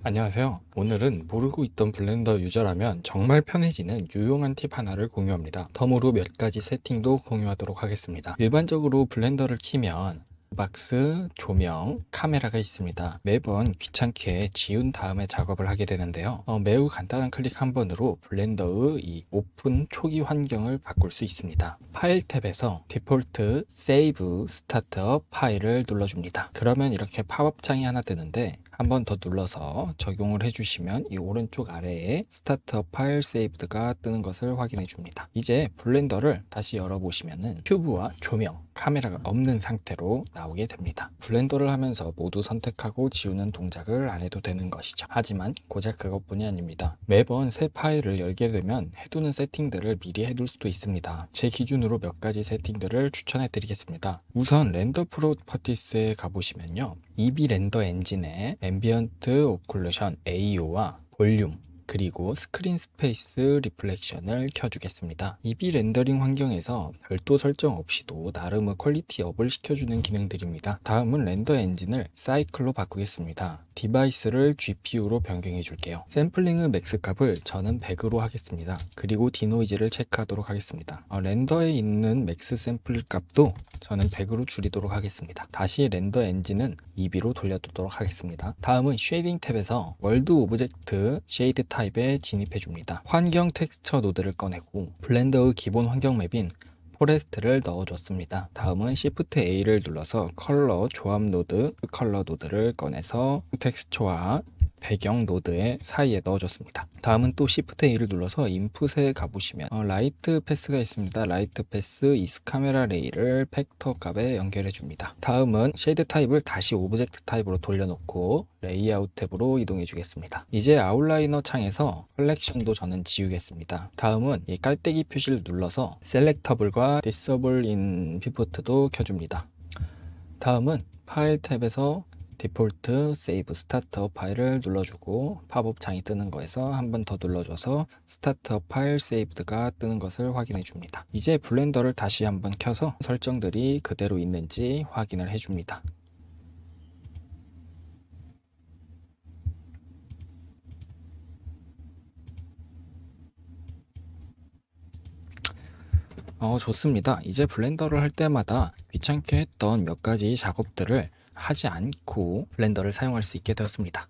안녕하세요. 오늘은 모르고 있던 블렌더 유저라면 정말 편해지는 유용한 팁 하나를 공유합니다. 덤으로 몇 가지 세팅도 공유하도록 하겠습니다. 일반적으로 블렌더를 키면 박스, 조명, 카메라가 있습니다. 매번 귀찮게 지운 다음에 작업을 하게 되는데요. 매우 간단한 클릭 한 번으로 블렌더의 이 오픈 초기 환경을 바꿀 수 있습니다. 파일 탭에서 디폴트 세이브 스타트업 파일을 눌러줍니다. 그러면 이렇게 팝업 창이 하나 뜨는데 한 번 더 눌러서 적용을 해주시면 이 오른쪽 아래에 스타트업 파일 세이브드가 뜨는 것을 확인해 줍니다. 이제 블렌더를 다시 열어보시면은 큐브와 조명, 카메라가 없는 상태로 나오게 됩니다. 블렌더를 하면서 모두 선택하고 지우는 동작을 안 해도 되는 것이죠. 하지만 고작 그것뿐이 아닙니다. 매번 새 파일을 열게 되면 해두는 세팅들을 미리 해둘 수도 있습니다. 제 기준으로 몇 가지 세팅들을 추천해 드리겠습니다. 우선 렌더 프로퍼티스에 가보시면요. EB 렌더 엔진에 앰비언트 오클루션 AO와 볼륨 그리고 스크린 스페이스 리플렉션을 켜주겠습니다. EB 렌더링 환경에서 별도 설정 없이도 나름의 퀄리티 업을 시켜주는 기능들입니다. 다음은 렌더 엔진을 사이클로 바꾸겠습니다. 디바이스를 GPU로 변경해 줄게요. 샘플링의 맥스 값을 저는 100으로 하겠습니다. 그리고 디노이즈를 체크하도록 하겠습니다. 렌더에 있는 맥스 샘플 값도 저는 100으로 줄이도록 하겠습니다. 다시 렌더 엔진은 EB로 돌려두도록 하겠습니다. 다음은 쉐이딩 탭에서 월드 오브젝트 쉐이드 타입에 진입해 줍니다. 환경 텍스처 노드를 꺼내고 블렌더의 기본 환경 맵인 포레스트를 넣어줬습니다. 다음은 Shift A를 눌러서 컬러 조합 노드, 컬러 노드를 꺼내서 텍스처와 배경 노드의 사이에 넣어줬습니다. 다음은 또 Shift A를 눌러서 인풋에 가보시면 라이트 패스가 있습니다. 라이트 패스 이스 카메라 레이를 팩터 값에 연결해 줍니다. 다음은 쉐이드 타입을 다시 오브젝트 타입으로 돌려놓고 레이아웃 탭으로 이동해 주겠습니다. 이제 아웃라이너 창에서 컬렉션도 저는 지우겠습니다. 다음은 이 깔때기 표시를 눌러서 셀렉터블과 디서블 인 피보트도 켜줍니다. 다음은 파일 탭에서 디폴트 세이브 스타트업 파일을 눌러주고 팝업 창이 뜨는 거에서 한 번 더 눌러줘서 스타트업 파일 세이브드가 뜨는 것을 확인해 줍니다. 이제 블렌더를 다시 한번 켜서 설정들이 그대로 있는지 확인을 해 줍니다. 좋습니다. 이제 블렌더를 할 때마다 귀찮게 했던 몇 가지 작업들을 하지 않고 블렌더를 사용할 수 있게 되었습니다.